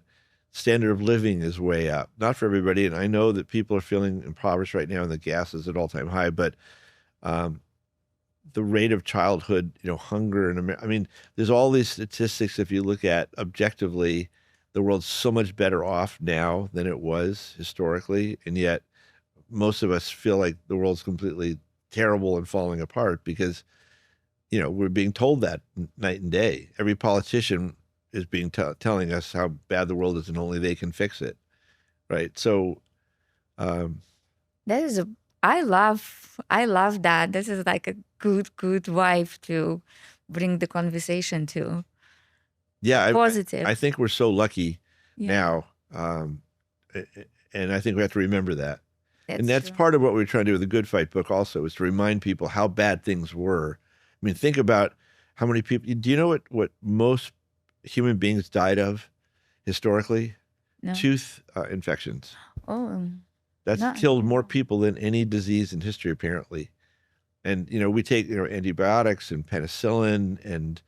standard of living is way up. Not for everybody, and I know that people are feeling impoverished right now, and the gas is at all-time high, but the rate of childhood, hunger in America, I mean, there's all these statistics. If you look at objectively, the world's so much better off now than it was historically, and yet most of us feel like the world's completely terrible and falling apart because, we're being told that night and day. Every politician is being telling us how bad the world is and only they can fix it, right? So, I love that. This is like a good vibe to bring the conversation to Yeah, positive. I think we're so lucky Yeah. now, and I think we have to remember that. And that's true. part of what we're trying to do with the Good Fight book also, is to remind people how bad things were. I mean, think about how many people, do you know what most human beings died of historically? No. Tooth infections. Oh, That's no. killed more people than any disease in history, apparently. And, we take, antibiotics and penicillin, and,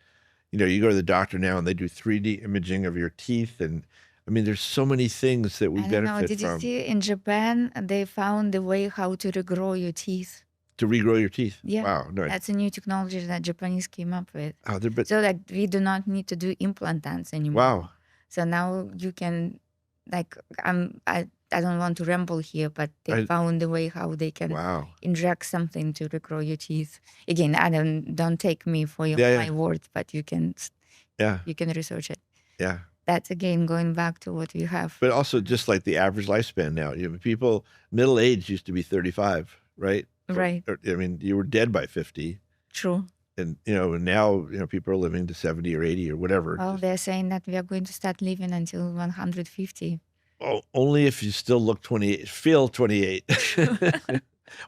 you go to the doctor now and they do 3D imaging of your teeth. And I mean, there's so many things that we I don't know. benefit Did you from see in Japan they found a way how to regrow your teeth? to regrow your teeth. Yeah. Wow. No. That's a new technology that Japanese came up with. Oh, but So like we do not need to do implants anymore. wow. So now you can, like, I don't want to ramble here, but they found a way how they can Wow. inject something to regrow your teeth. Again, I don't take me for my word, but you can research it. Yeah. That's again going back to what we have. But also just like the average lifespan now. People middle age used to be 35, right? Right. I mean, you were dead by 50. True. And now people are living to 70 or 80 or whatever. Well, they're saying that we are going to start living until 150. Oh, only if you still look 28, feel 28.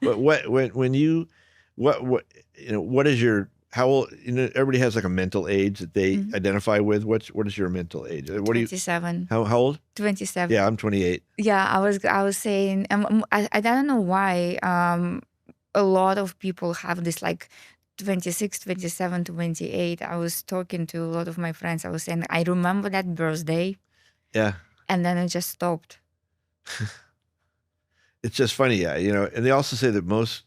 But when you what is your, how old, everybody has like a mental age that they identify with. What is your mental age? What 27. How old? 27. Yeah, I'm 28. Yeah, I was saying, I don't know why a lot of people have this like 26, 27, 28. I was talking to a lot of my friends. I was saying, I remember that birthday. Yeah. And then it just stopped. It's just funny, yeah. And they also say that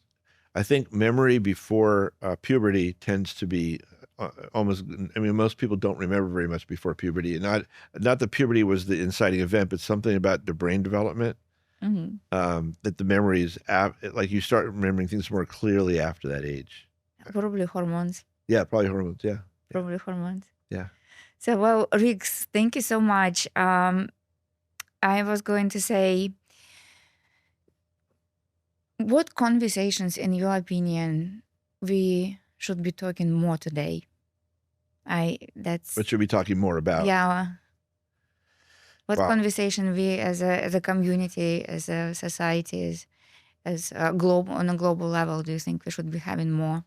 I think memory before puberty tends to be almost, I mean, most people don't remember very much before puberty. And not that puberty was the inciting event, but something about the brain development, that the memories, like you start remembering things more clearly after that age. Probably hormones. Yeah, probably hormones, yeah. Probably hormones. Yeah. So, well, Riggs, thank you so much. I was going to say, what conversations, in your opinion, we should be talking more today? What should we be talking more about? Yeah. What conversation we as a community, as a society, as a on a global level, do you think we should be having more?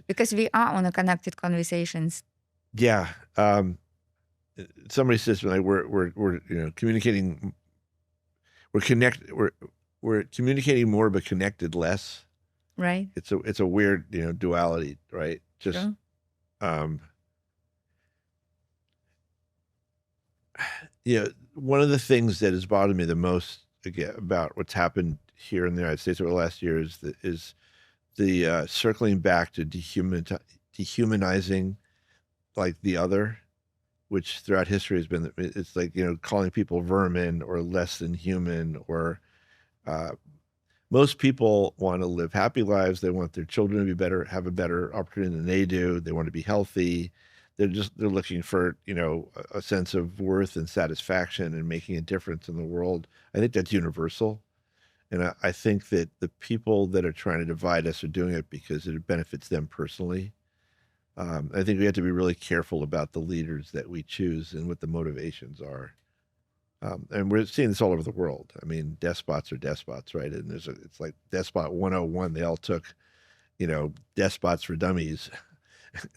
Because we are on a connected conversations. Yeah. Somebody says like we're communicating. We're communicating more, but connected less. Right. It's a weird duality, right? Just True. One of the things that has bothered me the most about what's happened here in the United States over the last year is the circling back to dehumanizing like the other, which throughout history has been, it's like, calling people vermin or less than human, or most people want to live happy lives. They want their children to be better, have a better opportunity than they do. They want to be healthy. They're looking for, a sense of worth and satisfaction and making a difference in the world. I think that's universal. And I think that the people that are trying to divide us are doing it because it benefits them personally. I think we have to be really careful about the leaders that we choose and what the motivations are. And we're seeing this all over the world. I mean, despots are despots, right? And it's like Despot 101. They all took, despots for dummies,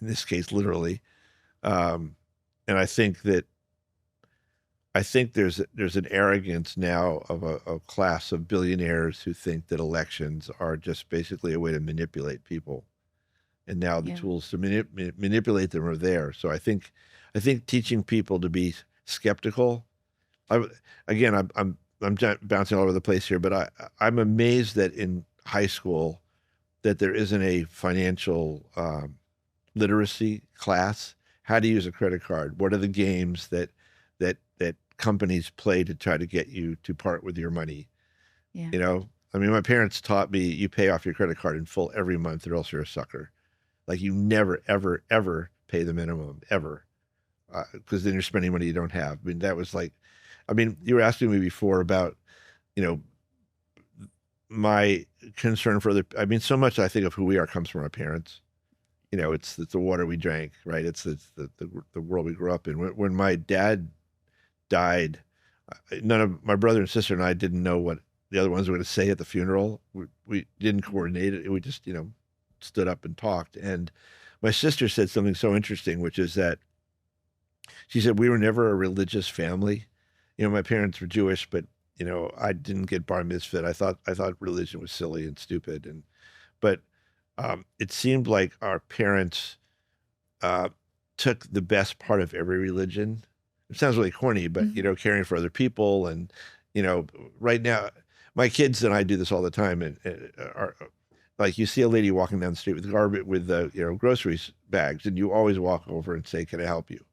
in this case, literally. And I think there's an arrogance now of a class of billionaires who think that elections are just basically a way to manipulate people. And now the tools to manipulate them are there. So I think teaching people to be skeptical. I'm bouncing all over the place here, but I'm amazed that in high school that there isn't a financial literacy class. How to use a credit card? What are the games that companies play to try to get you to part with your money? Yeah. I mean, my parents taught me you pay off your credit card in full every month, or else you're a sucker. Like you never, ever, ever pay the minimum, ever, because then you're spending money you don't have. I mean, that was like, you were asking me before about, my concern for I mean, so much I think of who we are comes from our parents. It's the water we drank, right? It's the world we grew up in. When my dad died, none of my brother and sister and I didn't know what the other ones were going to say at the funeral. We didn't coordinate it. We just, stood up and talked. And my sister said something so interesting, which is that she said, we were never a religious family. My parents were Jewish, but, I didn't get bar mitzvah. I thought religion was silly and stupid. But it seemed like our parents took the best part of every religion. It sounds really corny, but caring for other people, and right now, my kids and I do this all the time, and are like, you see a lady walking down the street with garbage, with groceries bags, and you always walk over and say, "Can I help you?"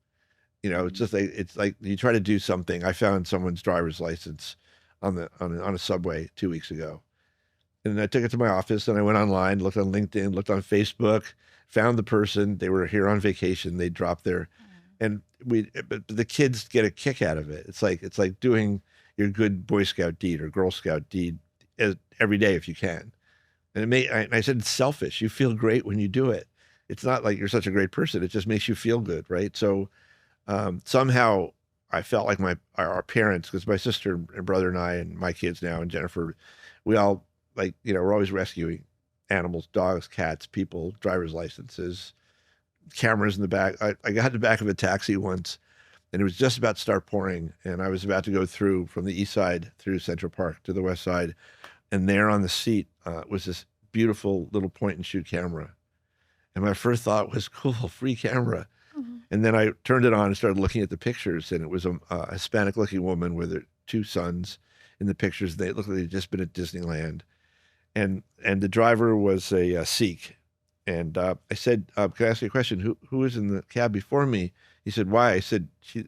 It's like you try to do something. I found someone's driver's license on a subway 2 weeks ago, and I took it to my office, and I went online, looked on LinkedIn, looked on Facebook, found the person. They were here on vacation. They dropped their, and but the kids get a kick out of it. It's like doing your good Boy Scout deed or Girl Scout deed every day if you can. And I said, it's selfish. You feel great when you do it. It's not like you're such a great person. It just makes you feel good, right? So somehow I felt like our parents, because my sister and brother and I and my kids now and Jennifer, we all we're always rescuing animals, dogs, cats, people, driver's licenses, cameras in the back. I got in the back of a taxi once, and it was just about to start pouring, and I was about to go through from the east side through Central Park to the west side, and there on the seat was this beautiful little point and shoot camera. And my first thought was, cool, free camera. Mm-hmm. And then I turned it on and started looking at the pictures, and it was a Hispanic-looking woman with her 2 sons in the pictures. They looked like they'd just been at Disneyland. And the driver was a Sikh. And I said, can I ask you a question? Who was in the cab before me? He said, why? I said, she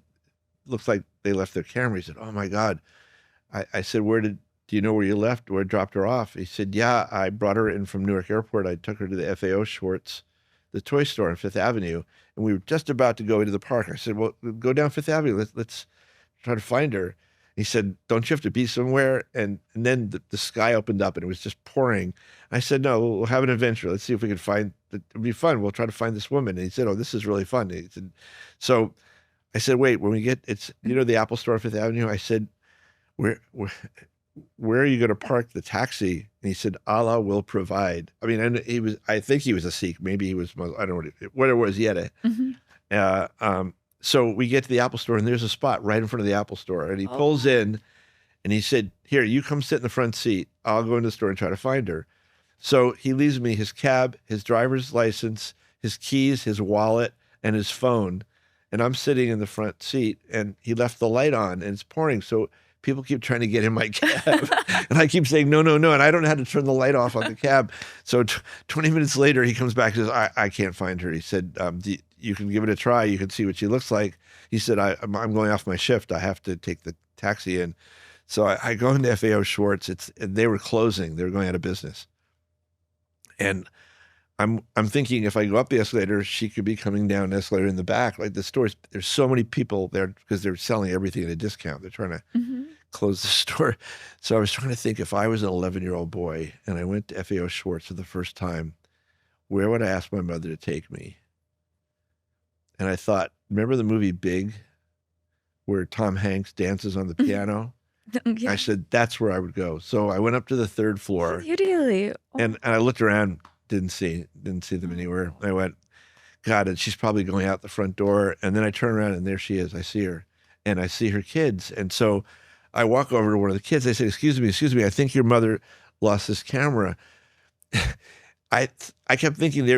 looks like they left their camera. He said, oh my God. I said, do you know where you left? Where I dropped her off? He said, yeah, I brought her in from Newark Airport. I took her to the FAO Schwartz, the toy store on Fifth Avenue. And we were just about to go into the park. I said, well, go down Fifth Avenue. Let's try to find her. He said, don't you have to be somewhere? And then the sky opened up and it was just pouring. I said, no, we'll have an adventure. Let's see if we can find, it'll be fun. We'll try to find this woman. And he said, oh, this is really fun. He said, so I said, wait, when we get, it's, the Apple Store on Fifth Avenue. I said, where are you going to park the taxi? And he said, Allah will provide. I mean, and I think he was a Sikh. Maybe he was, I don't know what it was. He had a, so we get to the Apple Store, and there's a spot right in front of the Apple Store. And he pulls in, and he said, here, you come sit in the front seat. I'll go into the store and try to find her. So he leaves me his cab, his driver's license, his keys, his wallet, and his phone. And I'm sitting in the front seat, and he left the light on, and it's pouring. So people keep trying to get in my cab. And I keep saying, no. And I don't know how to turn the light off on the cab. So 20 minutes later, he comes back and says, I can't find her. He said, you can give it a try. You can see what she looks like. He said, I'm going off my shift. I have to take the taxi in. So I go into FAO Schwartz. They were closing. They were going out of business. And I'm thinking, if I go up the escalator, she could be coming down the escalator in the back. Like the stores, there's so many people there because they're selling everything at a discount. They're trying to close the store. So I was trying to think, if I was an 11-year-old boy and I went to FAO Schwartz for the first time, where would I ask my mother to take me? And I thought, remember the movie Big, where Tom Hanks dances on the piano? Yeah. I said, that's where I would go. So I went up to the 3rd floor. Really? And I looked around, didn't see them anywhere. I went, God, and she's probably going out the front door. And then I turn around, and there she is. I see her, and I see her kids. And so I walk over to one of the kids. I said, excuse me, I think your mother lost this camera. I kept thinking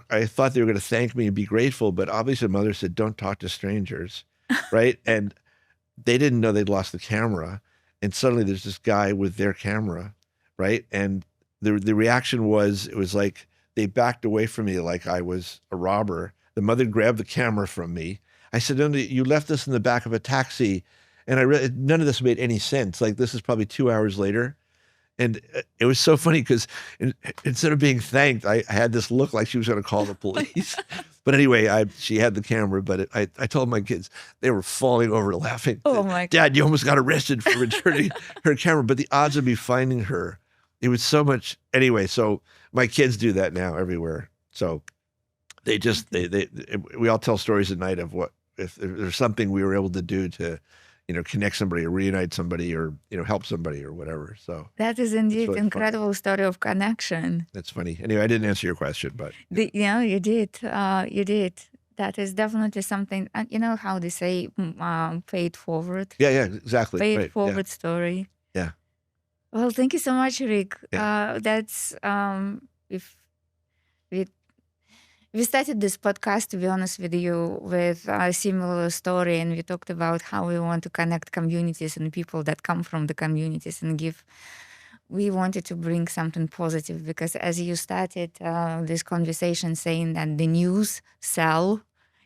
I thought they were going to thank me and be grateful, but obviously mother said, don't talk to strangers, right? And they didn't know they'd lost the camera. And suddenly there's this guy with their camera, right? And the reaction was, it was like they backed away from me like I was a robber. The mother grabbed the camera from me. I said, no, you left us in the back of a taxi. And none of this made any sense. Like, this is probably 2 hours later. And it was so funny because instead of being thanked, I had this look like she was going to call the police. But anyway, she had the camera, but I told my kids, they were falling over laughing. Oh my God. Dad, you almost got arrested for returning her camera. But the odds of me finding her it was so much anyway. So my kids do that now everywhere. So they just we all tell stories at night of what if there's something we were able to do to, connect somebody or reunite somebody or help somebody or whatever. So That is indeed really incredible story of connection. that's funny. Anyway, I didn't answer your question, but You did. You did. That is definitely something. And you know how they say, pay it forward. yeah, exactly. Pay it Right. forward story. Yeah. Well, thank you so much, Rick. Yeah. That's if we we started this podcast, to be honest with you, with a similar story, and we talked about how we want to connect communities and people that come from the communities and give. We wanted to bring something positive because, as you started this conversation, saying that the news sell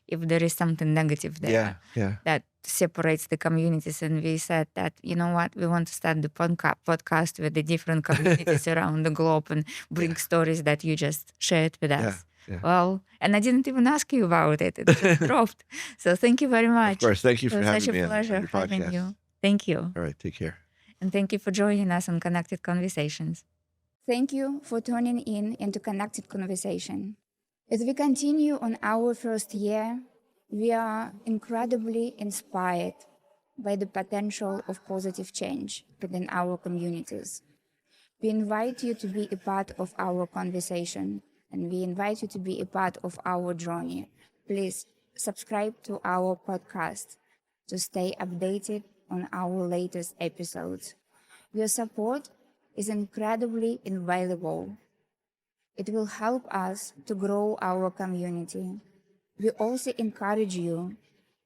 if there is something negative there Yeah. that separates the communities, and we said that we want to start the podcast with the different communities around the globe and bring stories that you just shared with us. Yeah. Well, and I didn't even ask you about it. It just dropped. So thank you very much. Of course. Thank you It for was having such me a on pleasure your having podcast. you. Thank you. All right. Take care. And thank you for joining us on Connected Conversations. Thank you for tuning in into Connected Conversation. As we continue on our first year, we are incredibly inspired by the potential of positive change within our communities. We invite you to be a part of our conversation, and we invite you to be a part of our journey. Please subscribe to our podcast to stay updated on our latest episodes. Your support is incredibly invaluable. It will help us to grow our community. We also encourage you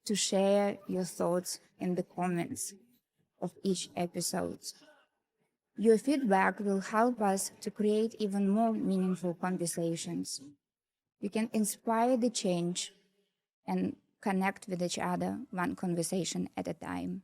to share your thoughts in the comments of each episode. Your feedback will help us to create even more meaningful conversations. We can inspire the change and connect with each other one conversation at a time.